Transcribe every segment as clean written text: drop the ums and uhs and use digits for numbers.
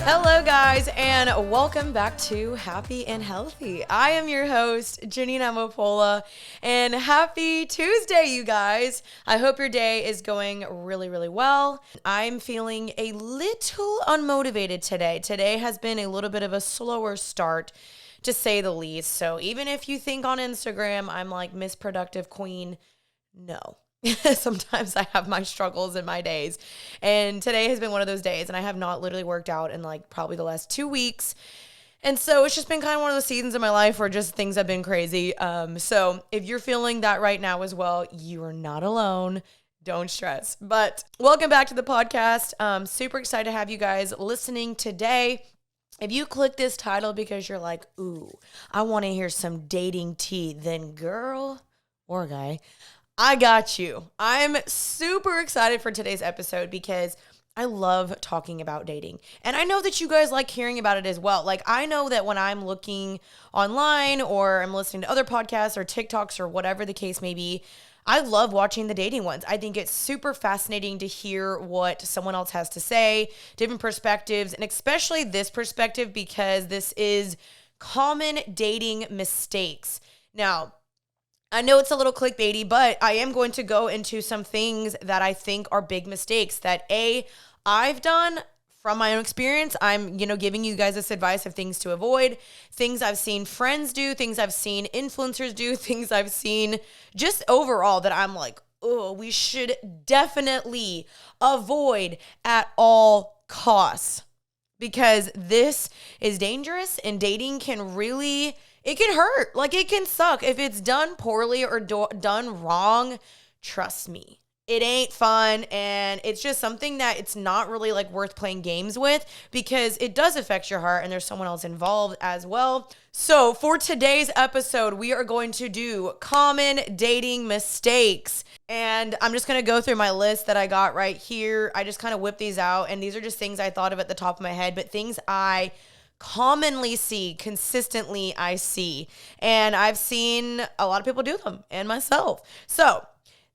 Hello, guys, and welcome back to Happy and Healthy. I am your host, Janina Mopola, and happy Tuesday, you guys. I hope your day is going really, really well. I'm feeling a little unmotivated today. Today has been a little bit of a slower start, to say the least. So even if you think on Instagram I'm like Miss Productive Queen, no. Sometimes I have my struggles in my days, and today has been one of those days, and I have not literally worked out in like probably the last 2 weeks. And so it's just been kind of one of those seasons in my life where just things have been crazy. So if you're feeling that right now as well, you are not alone. Don't stress. But welcome back to the podcast. Super excited to have you guys listening today. If you click this title because you're like, ooh, I want to hear some dating tea, then girl or guy, I got you. I'm super excited for today's episode because I love talking about dating. And I know that you guys like hearing about it as well. Like, I know that when I'm looking online or I'm listening to other podcasts or TikToks or whatever the case may be, I love watching the dating ones. I think it's super fascinating to hear what someone else has to say, different perspectives, and especially this perspective because this is common dating mistakes. Now, I know it's a little clickbaity, but I am going to go into some things that I think are big mistakes that I've done from my own experience. I'm, giving you guys this advice of things to avoid, things I've seen friends do, things I've seen influencers do, things I've seen just overall that I'm like, oh, we should definitely avoid at all costs because this is dangerous and dating can really... It can hurt. Like, it can suck. If it's done poorly or done wrong, trust me, it ain't fun. And it's just something that it's not really like worth playing games with because it does affect your heart and there's someone else involved as well. So for today's episode, we are going to do common dating mistakes. And I'm just going to go through my list that I got right here. I just kind of whipped these out. And these are just things I thought of at the top of my head, but things I commonly see, consistently I see, and I've seen a lot of people do them and myself. So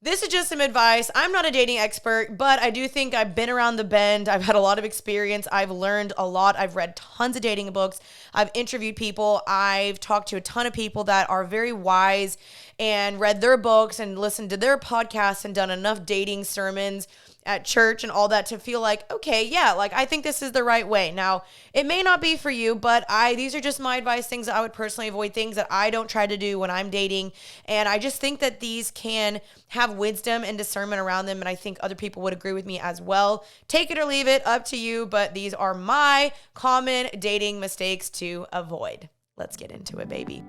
this is just some advice. I'm not a dating expert, but I do think I've been around the bend. I've had a lot of experience. I've learned a lot. I've read tons of dating books. I've interviewed people. I've talked to a ton of people that are very wise and read their books and listened to their podcasts and done enough dating sermons at church and all that to feel like, okay, yeah, like I think this is the right way. Now, it may not be for you, but these are just my advice, things that I would personally avoid, things that I don't try to do when I'm dating. And I just think that these can have wisdom and discernment around them. And I think other people would agree with me as well. Take it or leave it, up to you. But these are my common dating mistakes to avoid. Let's get into it, baby.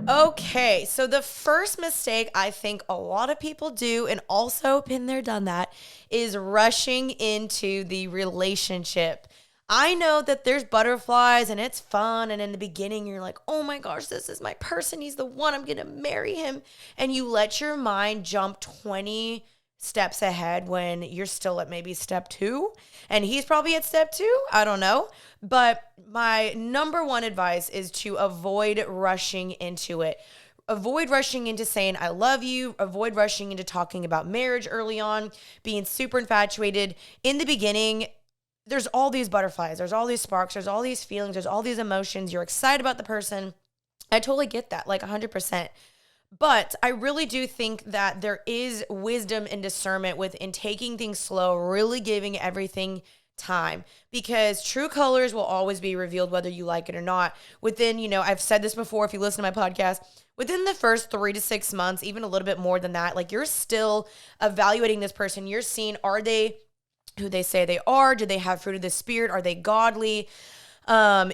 Okay, so the first mistake I think a lot of people do, and also been there, done that, is rushing into the relationship. I know that there's butterflies and it's fun, and in the beginning you're like, oh my gosh, this is my person, he's the one, I'm gonna marry him, and you let your mind jump 20 steps ahead when you're still at maybe step 2 and he's probably at step 2. I don't know. But my number one advice is to avoid rushing into it. Avoid rushing into saying, I love you. Avoid rushing into talking about marriage early on, being super infatuated. In the beginning, there's all these butterflies. There's all these sparks. There's all these feelings. There's all these emotions. You're excited about the person. I totally get that, like 100%. But I really do think that there is wisdom and discernment within taking things slow, really giving everything time, because true colors will always be revealed whether you like it or not. Within, I've said this before, if you listen to my podcast, within the first 3 to 6 months, even a little bit more than that, like you're still evaluating this person. You're seeing, are they who they say they are? Do they have fruit of the spirit? Are they godly?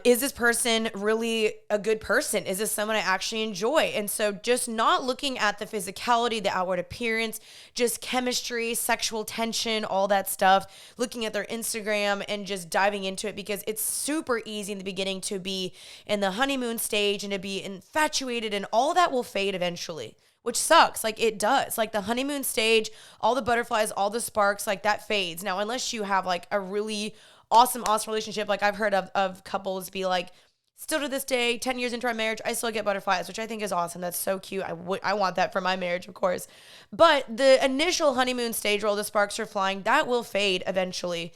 Is this person really a good person? Is this someone I actually enjoy? And so just not looking at the physicality, the outward appearance, just chemistry, sexual tension, all that stuff, looking at their Instagram and just diving into it, because it's super easy in the beginning to be in the honeymoon stage and to be infatuated, and all that will fade eventually, which sucks. Like, it does. Like, the honeymoon stage, all the butterflies, all the sparks, like that fades. Now, unless you have like a really awesome relationship. Like, I've heard of couples be like Still to this day, 10 years into our marriage, I still get butterflies, which I think is awesome. That's so cute. I want that for my marriage, of course. But the initial honeymoon stage where all the sparks are flying, that will fade eventually.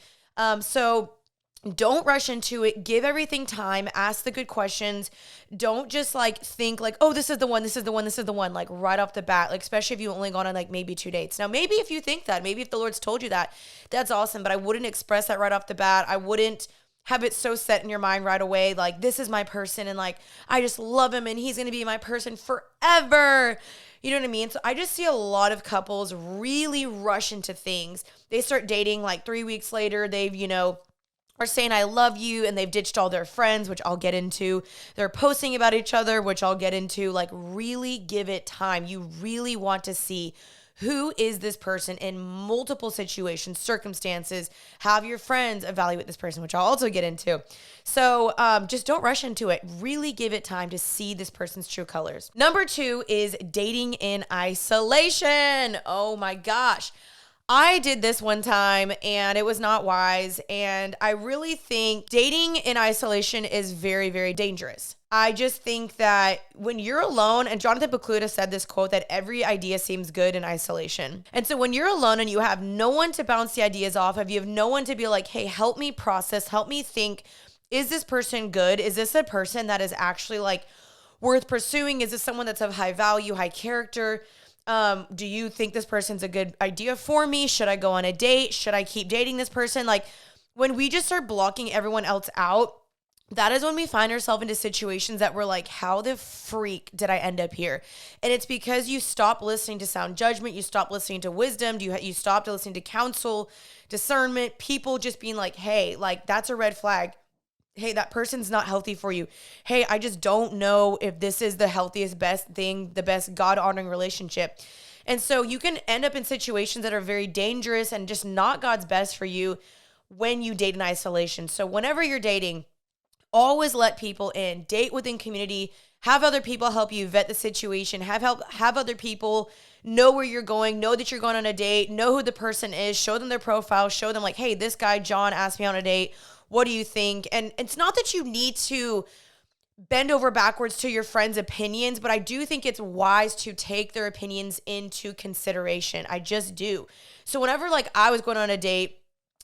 So don't rush into it. Give everything time. Ask the good questions. Don't just like think like, oh, this is the one, this is the one, this is the one, like right off the bat, like especially if you've only gone on like maybe 2 dates. Now, maybe if you think that, maybe if the Lord's told you that, that's awesome. But I wouldn't express that right off the bat. I wouldn't have it so set in your mind right away, like this is my person and like I just love him and he's going to be my person forever. You know what I mean? So I just see a lot of couples really rush into things. They start dating like 3 weeks later, they've, are saying I love you and they've ditched all their friends, which I'll get into. They're posting about each other, which I'll get into. Like really give it time. You really want to see who is this person in multiple situations, circumstances. Have your friends evaluate this person, which I'll also get into. So just don't rush into it. Really give it time to see this person's true colors. Number 2 is dating in isolation. Oh my gosh. I did this one time and it was not wise. And I really think dating in isolation is very, very dangerous. I just think that when you're alone, and Jonathan Pokluda said this quote that every idea seems good in isolation. And so when you're alone and you have no one to bounce the ideas off of, you have no one to be like, hey, help me process, help me think, is this person good? Is this a person that is actually like worth pursuing? Is this someone that's of high value, high character? Do you think this person's a good idea for me? Should I go on a date? Should I keep dating this person? Like when we just start blocking everyone else out, that is when we find ourselves into situations that we're like, how the freak did I end up here? And it's because you stop listening to sound judgment. You stop listening to wisdom. You stop listening to counsel, discernment, people just being like, hey, like that's a red flag. Hey, that person's not healthy for you. Hey, I just don't know if this is the healthiest, best thing, the best God-honoring relationship. And so you can end up in situations that are very dangerous and just not God's best for you when you date in isolation. So whenever you're dating, always let people in, date within community, have other people help you vet the situation, have other people know where you're going, know that you're going on a date, know who the person is, show them their profile, show them like, hey, this guy, John, asked me on a date. What do you think? And it's not that you need to bend over backwards to your friends' opinions, but I do think it's wise to take their opinions into consideration. I just do. So whenever like I was going on a date,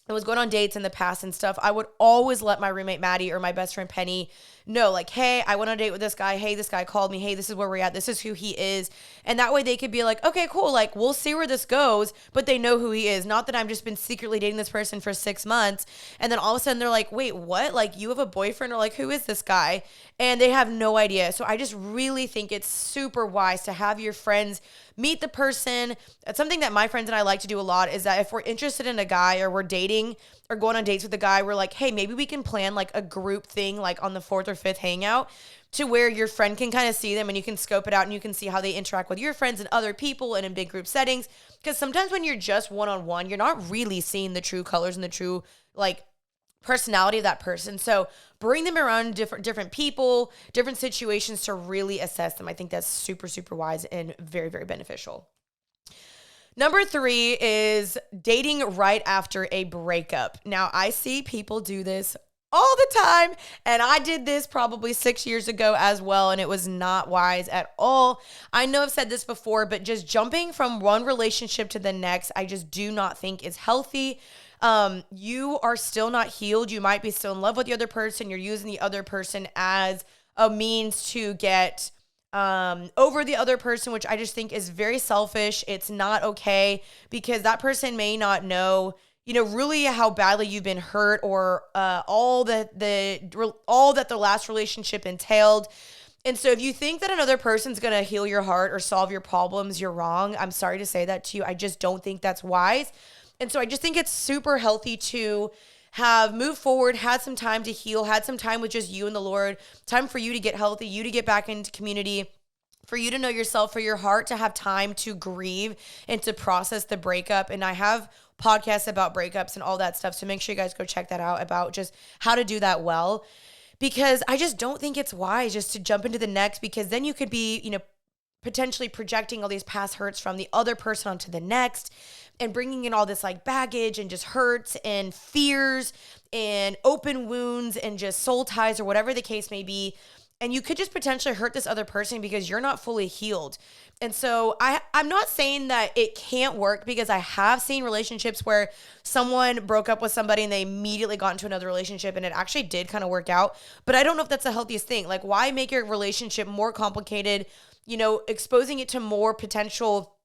I was going on dates in the past and stuff, I would always let my roommate Maddie or my best friend Penny know like, hey, I went on a date with this guy. Hey, this guy called me. Hey, this is where we're at. This is who he is. And that way they could be like, okay, cool. Like we'll see where this goes, but they know who he is. Not that I've just been secretly dating this person for 6 months. And then all of a sudden they're like, wait, what? Like you have a boyfriend or like, who is this guy? And they have no idea. So I just really think it's super wise to have your friends meet the person. That's something that my friends and I like to do a lot is that if we're interested in a guy or we're dating or going on dates with a guy, we're like, hey, maybe we can plan like a group thing like on the 4th or 5th hangout to where your friend can kind of see them and you can scope it out and you can see how they interact with your friends and other people and in big group settings. Because sometimes when you're just one-on-one, you're not really seeing the true colors and the true like personality of that person. So bring them around different people, different situations to really assess them. I think that's super, super wise and very, very beneficial. Number 3 is dating right after a breakup. Now, I see people do this all the time, and I did this probably 6 years ago as well, and it was not wise at all. I know I've said this before, but just jumping from one relationship to the next, I just do not think is healthy. You are still not healed. You might be still in love with the other person. You're using the other person as a means to get over the other person, which I just think is very selfish. It's not okay because that person may not know, really how badly you've been hurt or all that the last relationship entailed. And so if you think that another person's going to heal your heart or solve your problems, you're wrong. I'm sorry to say that to you. I just don't think that's wise. And so I just think it's super healthy to have moved forward, had some time to heal, had some time with just you and the Lord, time for you to get healthy, you to get back into community, for you to know yourself, for your heart to have time to grieve and to process the breakup. And I have podcasts about breakups and all that stuff. So make sure you guys go check that out about just how to do that well, because I just don't think it's wise just to jump into the next, because then you could be, potentially projecting all these past hurts from the other person onto the next. and bringing in all this like baggage and just hurts and fears and open wounds and just soul ties or whatever the case may be. And you could just potentially hurt this other person because you're not fully healed. And so I'm not saying that it can't work, because I have seen relationships where someone broke up with somebody and they immediately got into another relationship and it actually did kind of work out. But I don't know if that's the healthiest thing. Like, why make your relationship more complicated, exposing it to more potential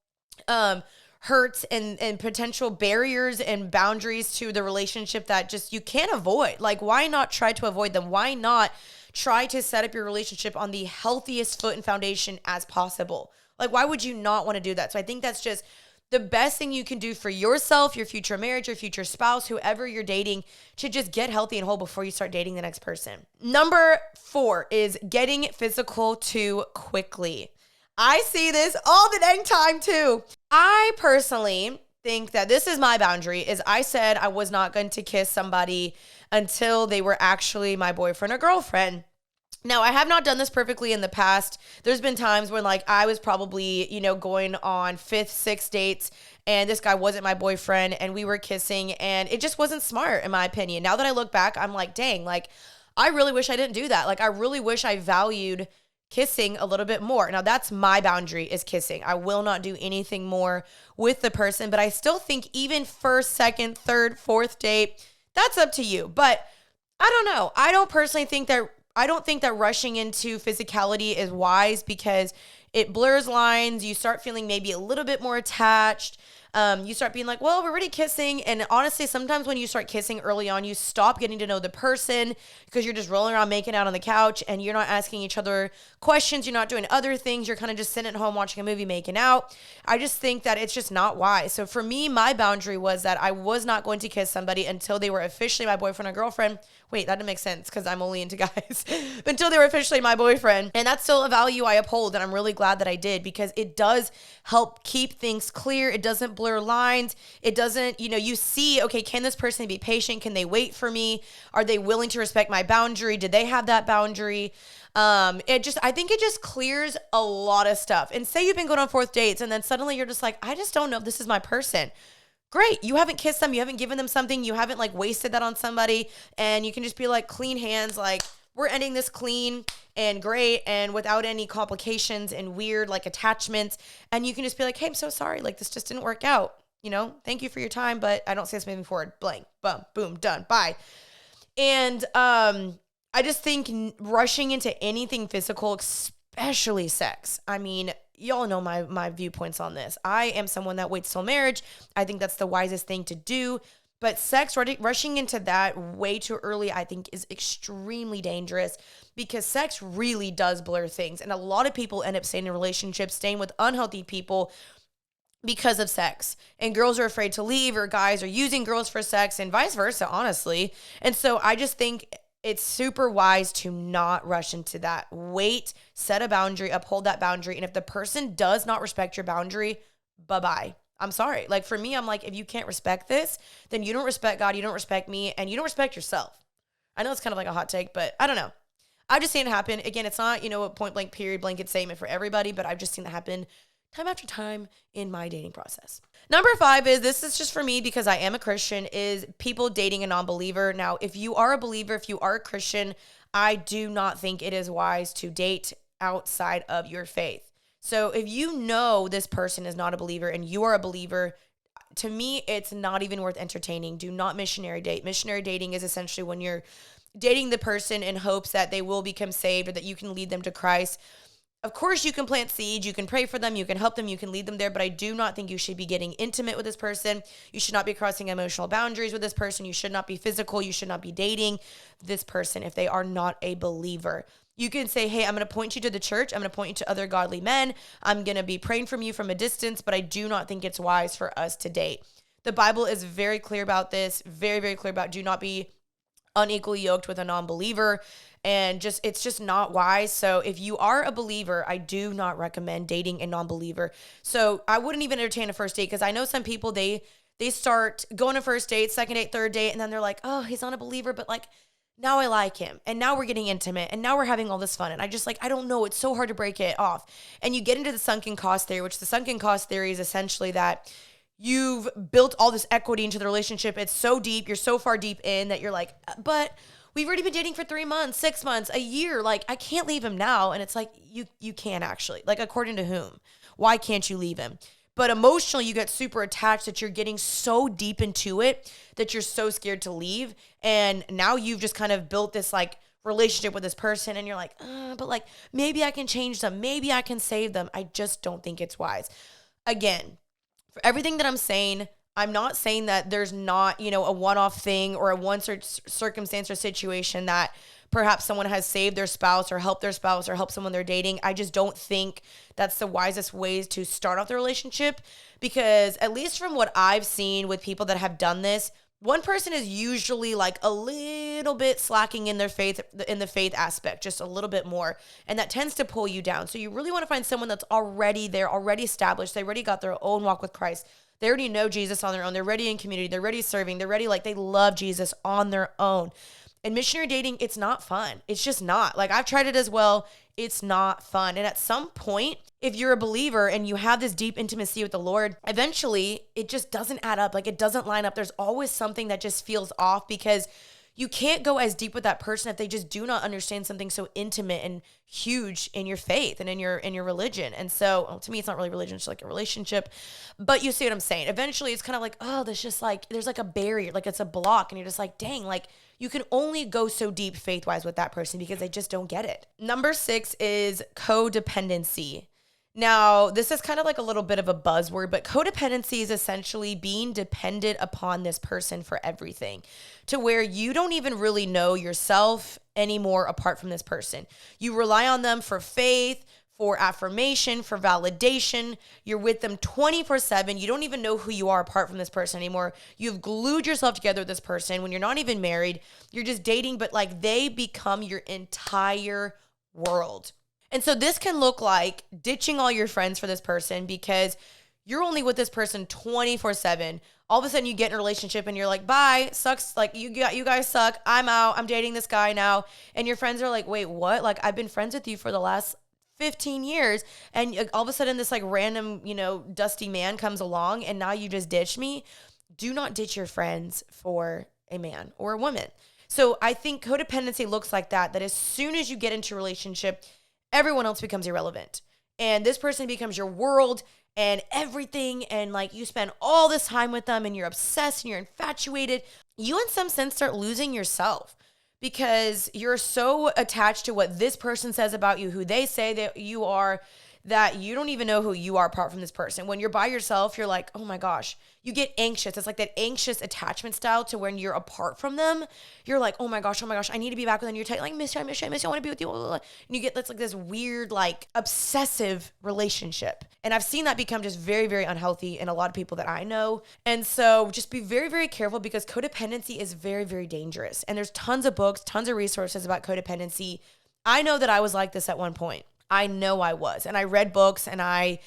hurts and potential barriers and boundaries to the relationship that just you can't avoid? Like, why not try to avoid them? Why not try to set up your relationship on the healthiest foot and foundation as possible? Like, why would you not want to do that? So I think that's just the best thing you can do for yourself, your future marriage, your future spouse, whoever you're dating, to just get healthy and whole before you start dating the next person. Number 4 is getting physical too quickly. I see this all the dang time too. I personally think that this is my boundary, is I said I was not going to kiss somebody until they were actually my boyfriend or girlfriend. Now, I have not done this perfectly in the past. There's been times when like I was probably, going on 5th, 6th dates and this guy wasn't my boyfriend and we were kissing and it just wasn't smart in my opinion. Now that I look back, I'm like, dang, like I really wish I didn't do that. Like I really wish I valued kissing a little bit more. Now that's my boundary, is kissing. I will not do anything more with the person, but I still think even 1st, 2nd, 3rd, 4th date, that's up to you. But I don't know. I don't think that rushing into physicality is wise, because it blurs lines. You start feeling maybe a little bit more attached. You start being like, well, we're already kissing. And honestly, sometimes when you start kissing early on, you stop getting to know the person because you're just rolling around making out on the couch and you're not asking each other questions. You're not doing other things. You're kind of just sitting at home watching a movie, making out. I just think that it's just not wise. So for me, my boundary was that I was not going to kiss somebody until they were officially my boyfriend or girlfriend. Wait, that didn't make sense because I'm only into guys. Until they were officially my boyfriend. And that's still a value I uphold, and I'm really glad that I did, because it does help keep things clear. It doesn't blur lines. It doesn't, you see, okay, can this person be patient? Can they wait for me? Are they willing to respect my boundary? Did they have that boundary? I think it just clears a lot of stuff. And say you've been going on 4th dates and then suddenly you're just like, I just don't know if this is my person. Great. You haven't kissed them. You haven't given them something. You haven't like wasted that on somebody. And you can just be like, clean hands. Like, we're ending this clean and great and without any complications and weird like attachments. And you can just be like, hey, I'm so sorry. Like, this just didn't work out. Thank you for your time, but I don't see us moving forward. Blank, boom, done. Bye. And I just think rushing into anything physical, especially sex. I mean, y'all know my viewpoints on this. I am someone that waits till marriage. I think that's the wisest thing to do. But sex, rushing into that way too early, I think is extremely dangerous, because sex really does blur things. And a lot of people end up staying in relationships, staying with unhealthy people because of sex. And girls are afraid to leave, or guys are using girls for sex, and vice versa, honestly. And so I just think it's super wise to not rush into that. Wait, set a boundary, uphold that boundary. And if the person does not respect your boundary, bye-bye. I'm sorry. Like, for me, I'm like, if you can't respect this, then you don't respect God, you don't respect me, and you don't respect yourself. I know it's kind of like a hot take, but I don't know. I've just seen it happen. Again, it's not, a point blank period blanket statement for everybody, but I've just seen it happen time after time in my dating process. Number 5 is, this is just for me because I am a Christian, is people dating a non-believer. Now, if you are a believer, if you are a Christian, I do not think it is wise to date outside of your faith. So if you know this person is not a believer and you are a believer, to me, it's not even worth entertaining. Do not missionary date. Missionary dating is essentially when you're dating the person in hopes that they will become saved or that you can lead them to Christ. Of course, you can plant seeds, you can pray for them, you can help them, you can lead them there, but I do not think you should be getting intimate with this person. You should not be crossing emotional boundaries with this person. You should not be physical. You should not be dating this person if they are not a believer. You can say, hey, I'm going to point you to the church. I'm going to point you to other godly men. I'm going to be praying from you from a distance, but I do not think it's wise for us to date. The Bible is very clear about this, very, very clear about do not be unequally yoked with a non-believer, and it's just not wise. So if you are a believer, I do not recommend dating a non-believer. So I wouldn't even entertain a first date, because I know some people, they start going to first date, second date, third date, and then they're like, oh, he's not a believer, but like, now I like him, and now we're getting intimate, and now we're having all this fun, and I just I don't know, it's so hard to break it off. And you get into the sunken cost theory, which the sunken cost theory is essentially that you've built all this equity into the relationship. It's so deep. You're so far deep in that you're like, but we've already been dating for 3 months, 6 months, a year. Like, I can't leave him now. And it's like, you can actually. Like, according to whom? Why can't you leave him? But emotionally, you get super attached that you're getting so deep into it that you're so scared to leave. And now you've just kind of built this like relationship with this person and you're like, but like maybe I can change them. Maybe I can save them. I just don't think it's wise. Again, for everything that I'm saying, I'm not saying that there's not, a one-off thing or a circumstance or situation that perhaps someone has saved their spouse or helped someone they're dating. I just don't think that's the wisest ways to start off the relationship, because at least from what I've seen with people that have done this, one person is usually like a little bit slacking in the faith aspect, just a little bit more. And that tends to pull you down. So you really want to find someone that's already there, already established. They already got their own walk with Christ. They already know Jesus on their own. They're ready in community. They're ready serving. They're ready, like they love Jesus on their own. And missionary dating, it's not fun. It's just not. Like, I've tried it as well. It's not fun. And at some point, if you're a believer and you have this deep intimacy with the Lord, eventually it just doesn't add up. Like, it doesn't line up. There's always something that just feels off, because you can't go as deep with that person if they just do not understand something so intimate and huge in your faith and in your religion. And so, well, to me, it's not really religion, it's like a relationship. But you see what I'm saying? Eventually, it's kind of like, oh, there's just like, there's like a barrier, like it's a block. And you're just like, dang, like you can only go so deep faith-wise with that person because they just don't get it. Number 6 is codependency. Now, this is kind of like a little bit of a buzzword, but codependency is essentially being dependent upon this person for everything, to where you don't even really know yourself anymore apart from this person. You rely on them for faith, for affirmation, for validation. You're with them 24/7. You don't even know who you are apart from this person anymore. You've glued yourself together with this person when you're not even married. You're just dating, but like they become your entire world. And so this can look like ditching all your friends for this person because you're only with this person 24/7. All of a sudden you get in a relationship and you're like, bye, sucks. Like you guys suck. I'm out. I'm dating this guy now. And your friends are like, wait, what? Like, I've been friends with you for the last 15 years. And all of a sudden this like random, dusty man comes along and now you just ditch me. Do not ditch your friends for a man or a woman. So I think codependency looks like that as soon as you get into a relationship, everyone else becomes irrelevant. And this person becomes your world and everything. And like you spend all this time with them and you're obsessed and you're infatuated. You in some sense start losing yourself because you're so attached to what this person says about you, who they say that you are, that you don't even know who you are apart from this person. When you're by yourself, you're like, oh my gosh, you get anxious. It's like that anxious attachment style to when you're apart from them, you're like, oh my gosh, I need to be back with them. You're like, miss you, I want to be with you. And you get that's like this weird, like obsessive relationship. And I've seen that become just very, very unhealthy in a lot of people that I know. And so just be very, very careful because codependency is very, very dangerous. And there's tons of books, tons of resources about codependency. I know that I was like this at one point. I know I was. And I read books and I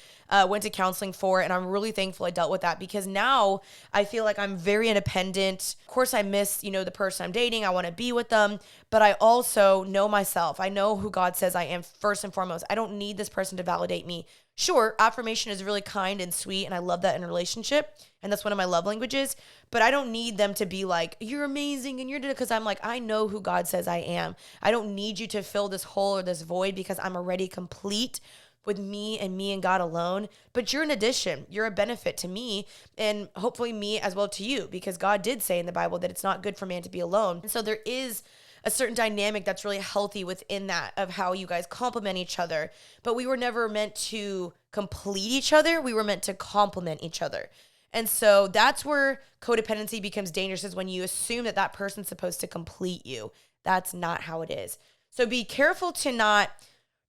went to counseling for it. And I'm really thankful I dealt with that because now I feel like I'm very independent. Of course, I miss, the person I'm dating. I want to be with them. But I also know myself. I know who God says I am first and foremost. I don't need this person to validate me. Sure, affirmation is really kind and sweet. And I love that in a relationship. And that's one of my love languages. But I don't need them to be like, you're amazing and you're because I'm like, I know who God says I am. I don't need you to fill this hole or this void because I'm already complete with me and God alone. But you're an addition. You're a benefit to me and hopefully me as well to you, because God did say in the Bible that it's not good for man to be alone. And so there is a certain dynamic that's really healthy within that of how you guys complement each other. But we were never meant to complete each other. We were meant to complement each other. And so that's where codependency becomes dangerous, is when you assume that that person's supposed to complete you. That's not how it is. So be careful to not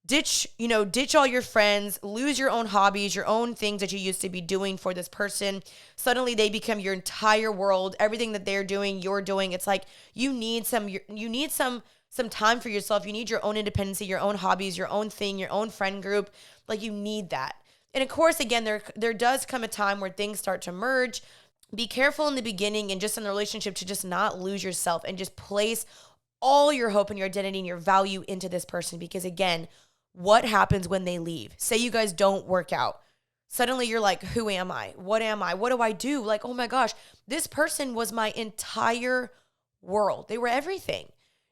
ditch all your friends, lose your own hobbies, your own things that you used to be doing for this person. Suddenly they become your entire world. Everything that they're doing, you're doing. It's like you need some time for yourself. You need your own independency, your own hobbies, your own thing, your own friend group. Like you need that. And of course, again, there does come a time where things start to merge. Be careful in the beginning and just in the relationship to just not lose yourself and just place all your hope and your identity and your value into this person. Because again, what happens when they leave? Say you guys don't work out. Suddenly you're like, who am I? What am I? What do I do? Like, oh my gosh, this person was my entire world. They were everything.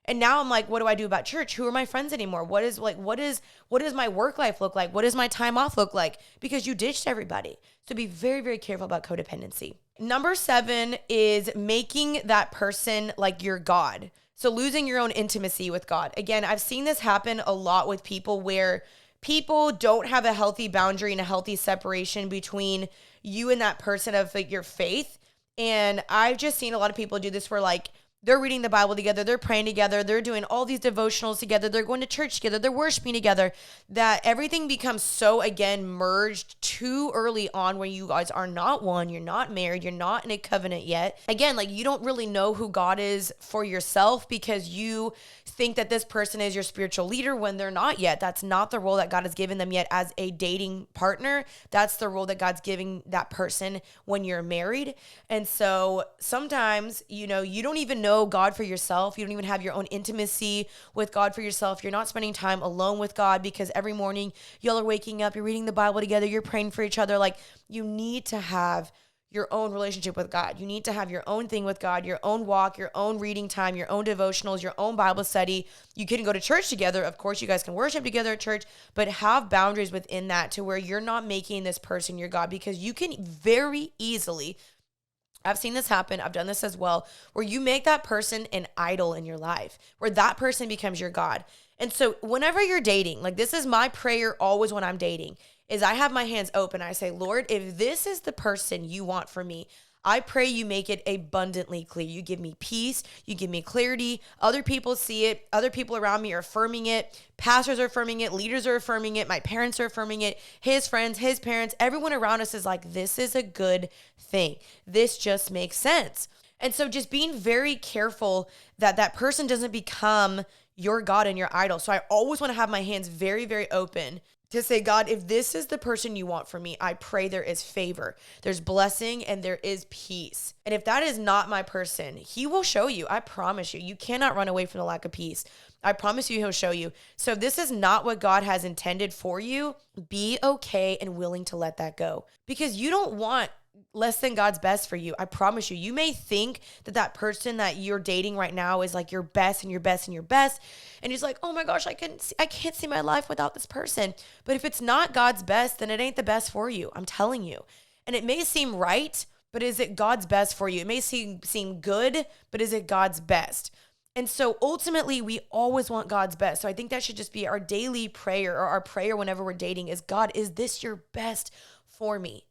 And now I'm like, what do I do about church? Who are my friends anymore? What does my work life look like? What does my time off look like? Because you ditched everybody. So be very, very careful about codependency. Number 7 is making that person like your God. So losing your own intimacy with God. Again, I've seen this happen a lot with people where people don't have a healthy boundary and a healthy separation between you and that person of like your faith. And I've just seen a lot of people do this where like they're reading the Bible together, they're praying together, they're doing all these devotionals together, they're going to church together, they're worshiping together, that everything becomes so, again, merged too early on where you guys are not one, you're not married, you're not in a covenant yet. Again, like you don't really know who God is for yourself because you think that this person is your spiritual leader when they're not yet. That's not the role that God has given them yet as a dating partner. That's the role that God's giving that person when you're married. And so sometimes, you don't even know God for yourself. You don't even have your own intimacy with God for yourself. You're not spending time alone with God because every morning y'all are waking up, you're reading the Bible together, you're praying for each other. Like you need to have your own relationship with God. You need to have your own thing with God, your own walk, your own reading time, your own devotionals, your own Bible study. You can go to church together. Of course, you guys can worship together at church, but have boundaries within that to where you're not making this person your God, because you can very easily, I've seen this happen, I've done this as well, where you make that person an idol in your life, where that person becomes your God. And so whenever you're dating, like this is my prayer always when I'm dating, is I have my hands open. I say, Lord, if this is the person you want for me, I pray you make it abundantly clear. You give me peace. You give me clarity. Other people see it. Other people around me are affirming it. Pastors are affirming it. Leaders are affirming it. My parents are affirming it. His friends, his parents, everyone around us is like, this is a good thing. This just makes sense. And so just being very careful that that person doesn't become your God and your idol. So I always want to have my hands very, very open to say, God, if this is the person you want for me, I pray there is favor, there's blessing, and there is peace. And if that is not my person, he will show you. I promise you. You cannot run away from the lack of peace. I promise you he'll show you. So if this is not what God has intended for you, be okay and willing to let that go, because you don't want less than God's best for you. I promise you. You may think that that person that you're dating right now is like your best and your best and your best. And he's like, oh my gosh, I can't see my life without this person. But if it's not God's best, then it ain't the best for you. I'm telling you. And it may seem right, but is it God's best for you? It may seem good, but is it God's best? And so ultimately, we always want God's best. So I think that should just be our daily prayer, or our prayer whenever we're dating is, God, is this your best for me?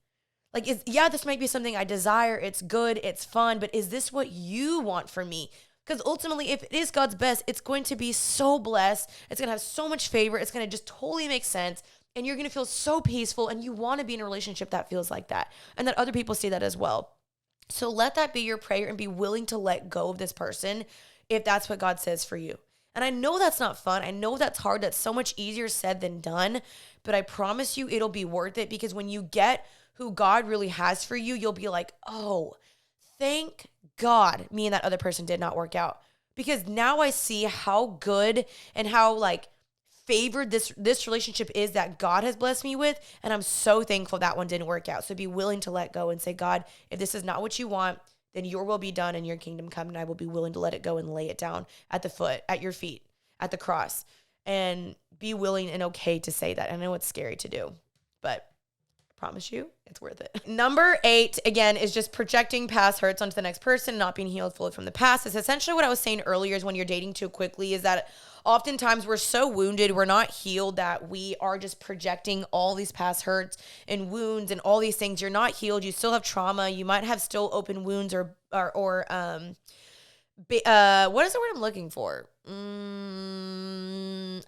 Like, this might be something I desire. It's good. It's fun. But is this what you want for me? Because ultimately, if it is God's best, it's going to be so blessed. It's going to have so much favor. It's going to just totally make sense. And you're going to feel so peaceful. And you want to be in a relationship that feels like that. And that other people see that as well. So let that be your prayer and be willing to let go of this person if that's what God says for you. And I know that's not fun. I know that's hard. That's so much easier said than done. But I promise you it'll be worth it, because when you get who God really has for you, you'll be like, oh, thank God me and that other person did not work out. Because now I see how good and how like favored this relationship is that God has blessed me with. And I'm so thankful that one didn't work out. So be willing to let go and say, God, if this is not what you want, then your will be done and your kingdom come. And I will be willing to let it go and lay it down at your feet, at the cross. And be willing and okay to say that. I know it's scary to do, but promise you, it's worth it. Number 8, again, is just projecting past hurts onto the next person, not being healed fully from the past. It's essentially what I was saying earlier, is when you're dating too quickly, is that oftentimes we're so wounded, we're not healed, that we are just projecting all these past hurts and wounds and all these things. You're not healed. You still have trauma. You might have still open wounds or what is the word I'm looking for?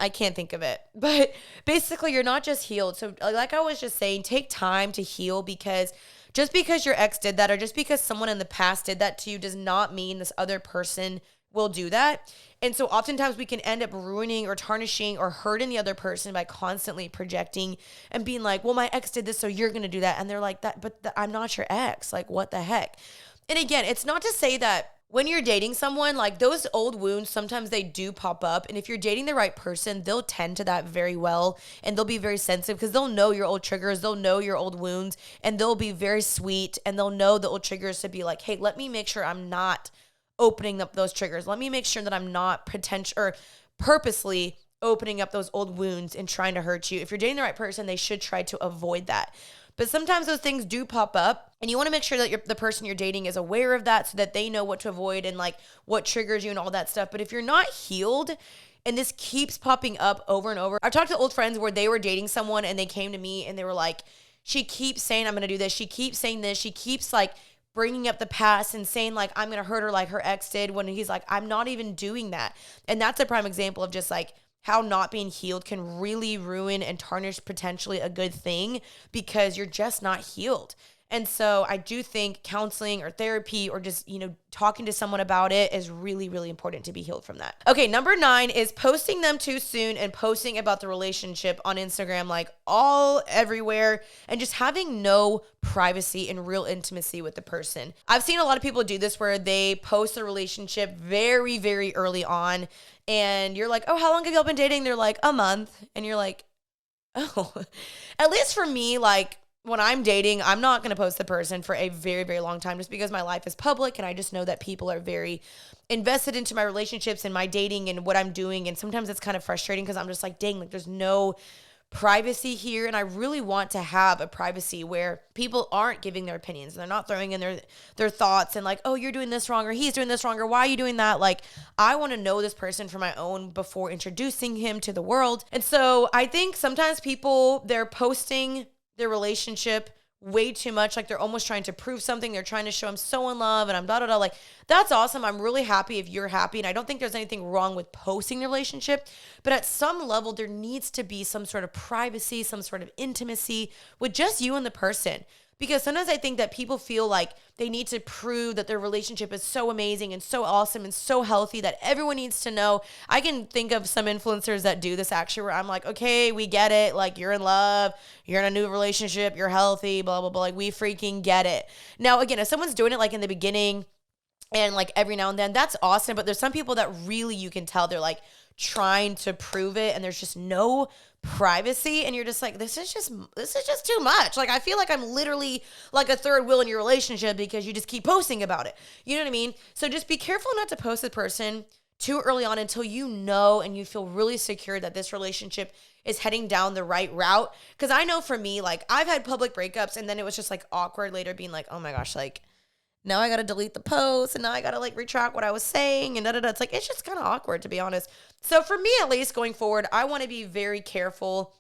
I can't think of it. But basically, you're not just healed. So like I was just saying, take time to heal, because just because your ex did that, or just because someone in the past did that to you, does not mean this other person will do that. And so oftentimes we can end up ruining or tarnishing or hurting the other person by constantly projecting and being like, well, my ex did this, so you're going to do that. And they're like, I'm not your ex. Like, what the heck? And again, it's not to say that when you're dating someone, like those old wounds, sometimes they do pop up. And if you're dating the right person, they'll tend to that very well. And they'll be very sensitive because they'll know your old triggers. They'll know your old wounds. And they'll be very sweet. And they'll know the old triggers to be like, hey, let me make sure I'm not opening up those triggers. Let me make sure that I'm not purposely opening up those old wounds and trying to hurt you. If you're dating the right person, they should try to avoid that. But sometimes those things do pop up, and you want to make sure that the person you're dating is aware of that so that they know what to avoid and like what triggers you and all that stuff. But if you're not healed and this keeps popping up over and over, I've talked to old friends where they were dating someone and they came to me and they were like, she keeps saying, I'm going to do this. She keeps saying this. She keeps like bringing up the past and saying like, I'm going to hurt her like her ex did, when he's like, I'm not even doing that. And that's a prime example of just like how not being healed can really ruin and tarnish potentially a good thing because you're just not healed. And so I do think counseling or therapy or just, talking to someone about it is really, really important to be healed from that. Okay, number 9 is posting them too soon and posting about the relationship on Instagram, like all everywhere, and just having no privacy and real intimacy with the person. I've seen a lot of people do this where they post the relationship very, very early on, and you're like, oh, how long have y'all been dating? They're like, a month. And you're like, oh, at least for me, like, when I'm dating, I'm not going to post the person for a very, very long time just because my life is public and I just know that people are very invested into my relationships and my dating and what I'm doing. And sometimes it's kind of frustrating because I'm just like, dang, like there's no privacy here. And I really want to have a privacy where people aren't giving their opinions and they're not throwing in their thoughts and like, oh, you're doing this wrong or he's doing this wrong or why are you doing that? Like, I want to know this person for my own before introducing him to the world. And so I think sometimes people, they're posting their relationship way too much. Like they're almost trying to prove something. They're trying to show I'm so in love and I'm blah, blah, blah. Like that's awesome. I'm really happy if you're happy. And I don't think there's anything wrong with posting the relationship, but at some level there needs to be some sort of privacy, some sort of intimacy with just you and the person. Because sometimes I think that people feel like they need to prove that their relationship is so amazing and so awesome and so healthy that everyone needs to know. I can think of some influencers that do this actually where I'm like, okay, we get it. Like you're in love, you're in a new relationship, you're healthy, blah, blah, blah. Like we freaking get it. Now, again, if someone's doing it like in the beginning and like every now and then, that's awesome. But there's some people that really you can tell they're like trying to prove it and there's just no privacy and you're just like, this is just too much. Like I feel like I'm literally like a third wheel in your relationship because you just keep posting about it. You know what I mean? So just be careful not to post the person too early on until you know and you feel really secure that this relationship is heading down the right route. Because I know for me, like I've had public breakups and then it was just like awkward later being like, oh my gosh, like now I got to delete the post and now I got to like retract what I was saying and da-da-da. It's like, it's just kind of awkward to be honest. So for me, at least going forward, I want to be very careful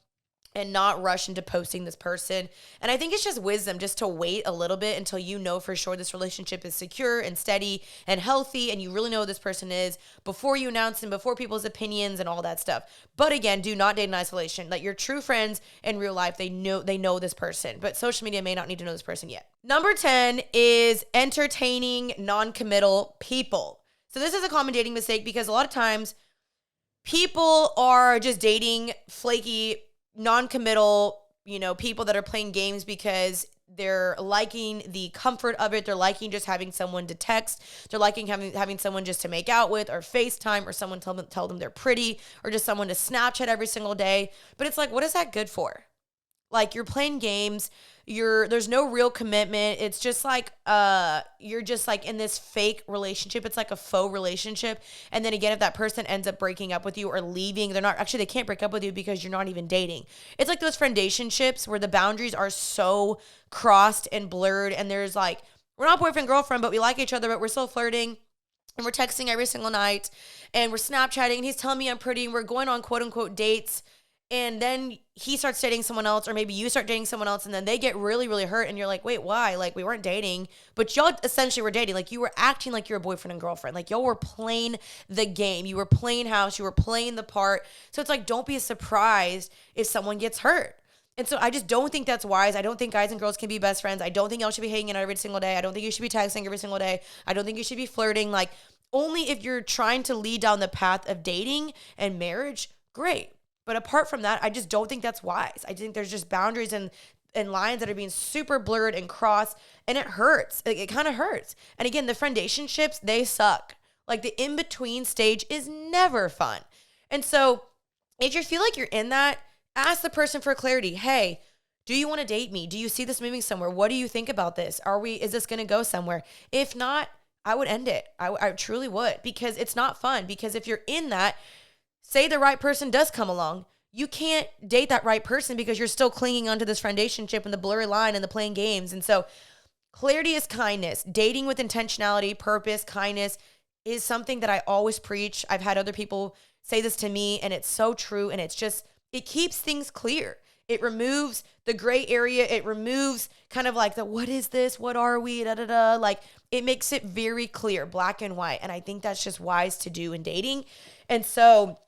and not rush into posting this person. And I think it's just wisdom just to wait a little bit until you know for sure this relationship is secure and steady and healthy and you really know who this person is before you announce them, before people's opinions and all that stuff. But again, do not date in isolation. Like your true friends in real life, they know this person, but social media may not need to know this person yet. Number 10 is entertaining non-committal people. So this is a common dating mistake because a lot of times people are just dating flaky non-committal, people that are playing games because they're liking the comfort of it. They're liking just having someone to text. They're liking having someone just to make out with or FaceTime or someone tell them they're pretty or just someone to Snapchat every single day. But it's like, what is that good for? Like you're playing games. There's no real commitment. It's just like you're just like in this fake relationship. It's like a faux relationship. And then again, if that person ends up breaking up with you or leaving, they can't break up with you because you're not even dating. It's like those friendationships where the boundaries are so crossed and blurred and there's like, we're not boyfriend, girlfriend, but we like each other, but we're still flirting. And we're texting every single night and we're Snapchatting and he's telling me I'm pretty and we're going on quote unquote dates. And then he starts dating someone else, or maybe you start dating someone else, and then they get really, really hurt, and you're like, wait, why? Like, we weren't dating, but y'all essentially were dating. Like, you were acting like you're a boyfriend and girlfriend. Like, y'all were playing the game. You were playing house. You were playing the part. So it's like, don't be surprised if someone gets hurt. And so I just don't think that's wise. I don't think guys and girls can be best friends. I don't think y'all should be hanging out every single day. I don't think you should be texting every single day. I don't think you should be flirting. Like, only if you're trying to lead down the path of dating and marriage, great. But apart from that, I just don't think that's wise. I think there's just boundaries and and lines that are being super blurred and crossed, and it hurts. It kind of hurts. And again, the friendationships, they suck. Like the in-between stage is never fun. And so if you feel like you're in that, ask the person for clarity. Hey, do you want to date me? Do you see this moving somewhere? What do you think about this? Is this going to go somewhere? If not, I would end it. I truly would, because it's not fun. Because if you're in that, say the right person does come along, you can't date that right person because you're still clinging onto this friendationship and the blurry line and the playing games. And so clarity is kindness. Dating with intentionality, purpose, kindness is something that I always preach. I've had other people say this to me, and it's so true. And it keeps things clear. It removes the gray area. It removes kind of like what is this? What are we? Da, da, da. Like it makes it very clear, black and white. And I think that's just wise to do in dating. And so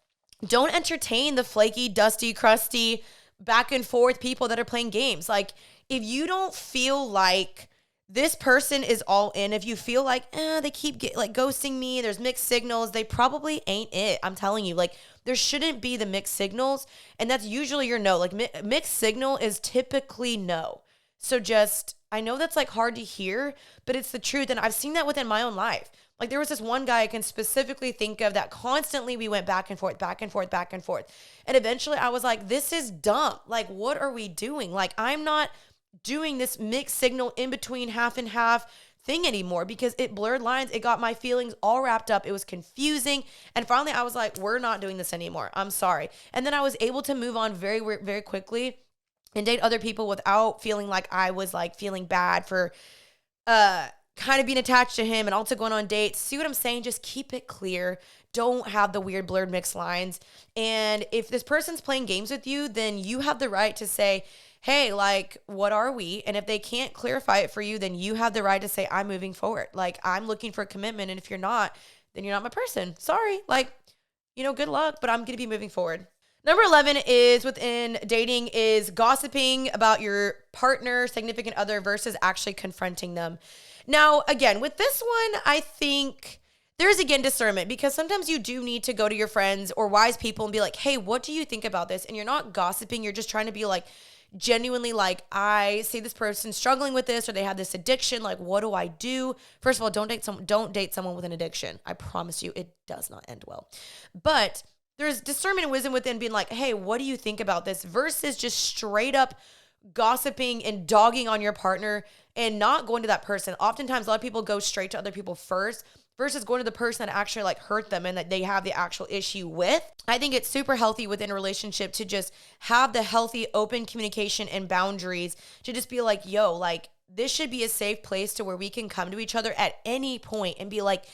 don't entertain the flaky, dusty, crusty, back and forth people that are playing games. Like if you don't feel like this person is all in, if you feel like, they keep ghosting me, there's mixed signals, they probably ain't it. I'm telling you, like there shouldn't be the mixed signals. And that's usually your no. Like mixed signal is typically no. So I know that's like hard to hear, but it's the truth. And I've seen that within my own life. Like there was this one guy I can specifically think of that constantly we went back and forth, back and forth, back and forth. And eventually I was like, this is dumb. Like, what are we doing? Like, I'm not doing this mixed signal in between half and half thing anymore, because it blurred lines. It got my feelings all wrapped up. It was confusing. And finally I was like, we're not doing this anymore. I'm sorry. And then I was able to move on very, very quickly and date other people without feeling like I was like feeling bad for, kind of being attached to him and also going on dates. See what I'm saying? Just keep it clear. Don't have the weird blurred mixed lines. And if this person's playing games with you, then you have the right to say, hey, like, what are we? And if they can't clarify it for you, then you have the right to say, I'm moving forward. Like, I'm looking for a commitment. And if you're not, then you're not my person. Sorry. Like, good luck, but I'm going to be moving forward. Number 11 is within dating is gossiping about your partner, significant other versus actually confronting them. Now, again, with this one, I think there's, again, discernment, because sometimes you do need to go to your friends or wise people and be like, hey, what do you think about this? And you're not gossiping. You're just trying to be like, genuinely like, I see this person struggling with this, or they have this addiction. Like, what do I do? First of all, don't date someone with an addiction. I promise you, it does not end well. But there's discernment and wisdom within being like, hey, what do you think about this? Versus just straight up gossiping and dogging on your partner and not going to that person. Oftentimes, a lot of people go straight to other people first versus going to the person that actually like hurt them and that they have the actual issue with. I think it's super healthy within a relationship to just have the healthy, open communication and boundaries to just be like, yo, like this should be a safe place to where we can come to each other at any point and be like,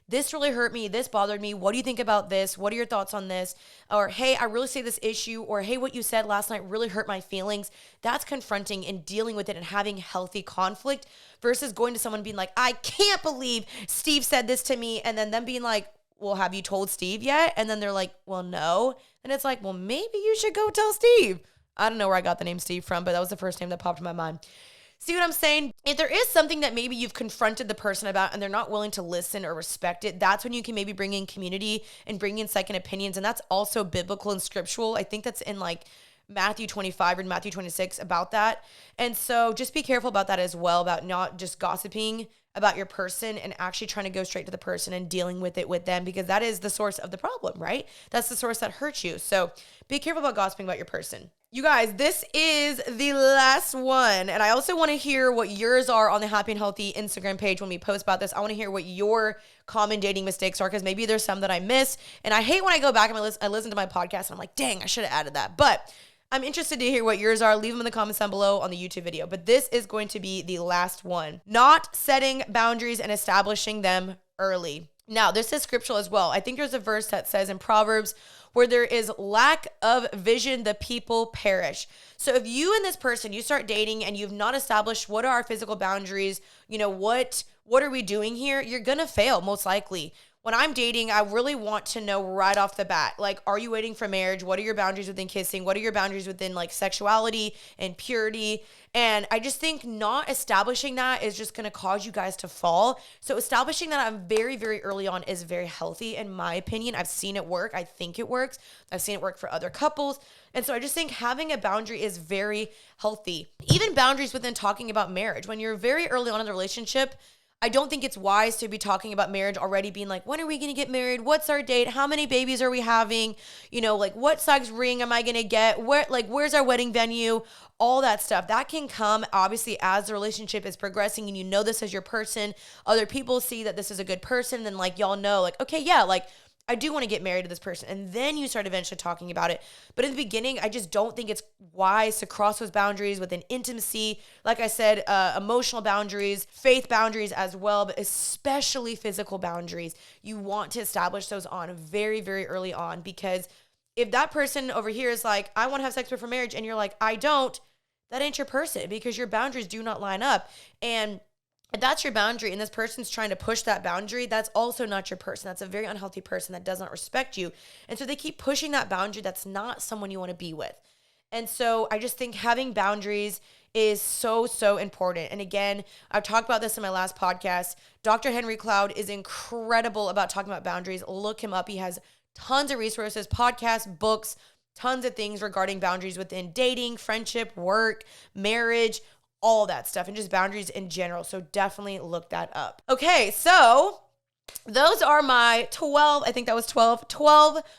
this really hurt me. This bothered me. What do you think about this? What are your thoughts on this? Or, hey, I really see this issue. Or, hey, what you said last night really hurt my feelings. That's confronting and dealing with it and having healthy conflict versus going to someone and being like, I can't believe Steve said this to me. And then them being like, well, have you told Steve yet? And then they're like, well, no. And it's like, well, maybe you should go tell Steve. I don't know where I got the name Steve from, but that was the first name that popped in my mind. See what I'm saying? If there is something that maybe you've confronted the person about and they're not willing to listen or respect it, that's when you can maybe bring in community and bring in second opinions. And that's also biblical and scriptural. I think that's in like Matthew 25 or Matthew 26 about that. And so just be careful about that as well, about not just gossiping about your person and actually trying to go straight to the person and dealing with it with them, because that is the source of the problem, right? That's the source that hurts you. So be careful about gossiping about your person. You guys, this is the last one. And I also want to hear what yours are on the Happy and Healthy Instagram page when we post about this. I want to hear what your common dating mistakes are, because maybe there's some that I miss. And I hate when I go back and I listen to my podcast and I'm like, dang, I should have added that. But I'm interested to hear what yours are. Leave them in the comments down below on the YouTube video. But this is going to be the last one. Not setting boundaries and establishing them early. Now, this is scriptural as well. I think there's a verse that says in Proverbs, where there is lack of vision, the people perish. So if you and this person, you start dating and you've not established what are our physical boundaries, what are we doing here? You're going to fail most likely. when I'm dating, I really want to know right off the bat, like, are you waiting for marriage? What are your boundaries within kissing? What are your boundaries within like sexuality and purity? And I just think not establishing that is just going to cause you guys to fall. So establishing that I'm very, very early on is very healthy in my opinion. I've seen it work. I think it works. I've seen it work for other couples. And so I just think having a boundary is very healthy. Even boundaries within talking about marriage. When you're very early on in the relationship, I don't think it's wise to be talking about marriage already being like, when are we going to get married? What's our date? How many babies are we having? You know, like what size ring am I going to get? Where's our wedding venue? All that stuff. That can come obviously as the relationship is progressing and you know this as your person. Other people see that this is a good person. Then like y'all know like, okay, yeah, like I do want to get married to this person. And then you start eventually talking about it. But in the beginning, I just don't think it's wise to cross those boundaries within intimacy. Like I said, emotional boundaries, faith boundaries as well, but especially physical boundaries. You want to establish those on very, very early on, because if that person over here is like, I want to have sex before marriage, and you're like, I don't, that ain't your person, because your boundaries do not line up. And if that's your boundary and this person's trying to push that boundary, that's also not your person. That's a very unhealthy person that does not respect you. And so they keep pushing that boundary. That's not someone you want to be with. And so I just think having boundaries is so, so important. And again, I've talked about this in my last podcast. Dr. Henry Cloud is incredible about talking about boundaries. Look him up. He has tons of resources, podcasts, books, tons of things regarding boundaries within dating, friendship, work, marriage, all that stuff, and just boundaries in general. So definitely look that up. Okay, so those are my 12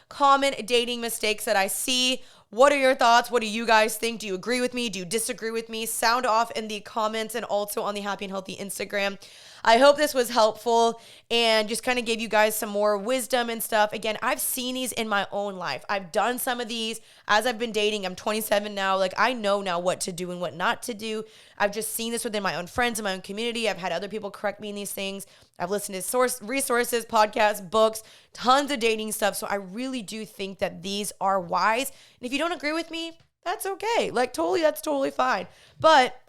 common dating mistakes that I see. What are your thoughts? What do you guys think? Do you agree with me? Do you disagree with me? Sound off in the comments and also on the Happy and Healthy Instagram. I hope this was helpful and just kind of gave you guys some more wisdom and stuff. Again, I've seen these in my own life. I've done some of these as I've been dating. I'm 27 now. Like, I know now what to do and what not to do. I've just seen this within my own friends and my own community. I've had other people correct me in these things. I've listened to resources, podcasts, books, tons of dating stuff. So I really do think that these are wise. And if you don't agree with me, that's okay. Like, that's totally fine. But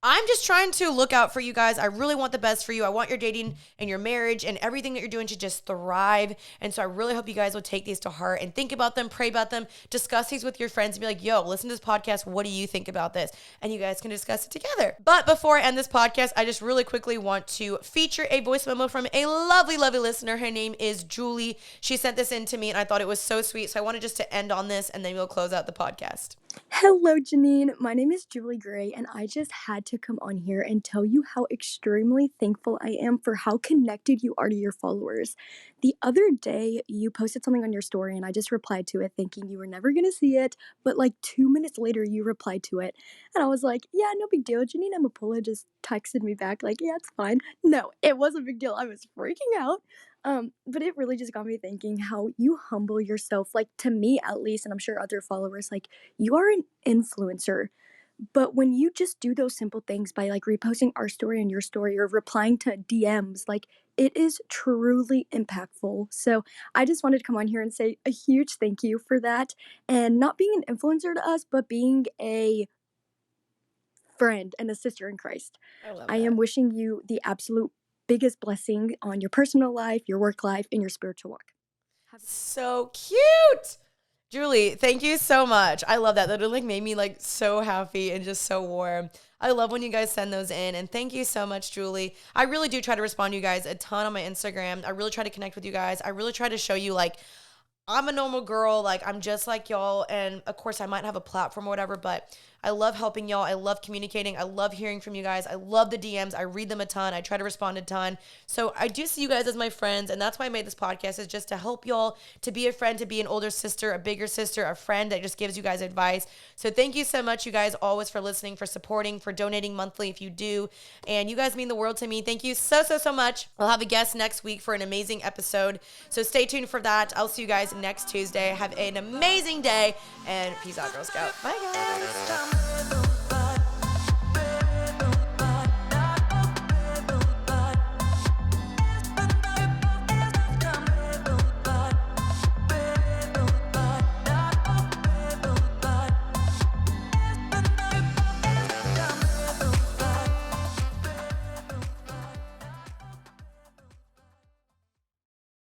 I'm just trying to look out for you guys. I really want the best for you. I want your dating and your marriage and everything that you're doing to just thrive. And so I really hope you guys will take these to heart and think about them, pray about them, discuss these with your friends and be like, yo, listen to this podcast. What do you think about this? And you guys can discuss it together. But before I end this podcast, I just really quickly want to feature a voice memo from a lovely, lovely listener. Her name is Julie. She sent this in to me and I thought it was so sweet. So I wanted just to end on this and then we'll close out the podcast. Hello, Janine. My name is Julie Gray, and I just had to come on here and tell you how extremely thankful I am for how connected you are to your followers. The other day, you posted something on your story, and I just replied to it thinking you were never going to see it, but like 2 minutes later, you replied to it, and I was like, yeah, no big deal. Janine Amapola just texted me back like, yeah, it's fine. No, it was a big deal. I was freaking out. But it really just got me thinking how you humble yourself, like to me at least, and I'm sure other followers, like you are an influencer. But when you just do those simple things by like reposting our story and your story or replying to DMs, like it is truly impactful. So I just wanted to come on here and say a huge thank you for that. And not being an influencer to us, but being a friend and a sister in Christ. I am wishing you the absolute biggest blessing on your personal life, your work life, and your spiritual walk. So cute. Julie, thank you so much. I love that. That like made me like so happy and just so warm. I love when you guys send those in, and thank you so much, Julie. I really do try to respond to you guys a ton on my Instagram. I really try to connect with you guys. I really try to show you like I'm a normal girl, like I'm just like y'all, and of course I might have a platform or whatever, but I love helping y'all. I love communicating. I love hearing from you guys. I love the DMs. I read them a ton. I try to respond a ton. So I do see you guys as my friends, and that's why I made this podcast, is just to help y'all, to be a friend, to be an older sister, a bigger sister, a friend that just gives you guys advice. So thank you so much, you guys, always for listening, for supporting, for donating monthly if you do. And you guys mean the world to me. Thank you so, so, so much. I'll have a guest next week for an amazing episode. So stay tuned for that. I'll see you guys next Tuesday. Have an amazing day, and peace out, Girl Scout. Bye, guys.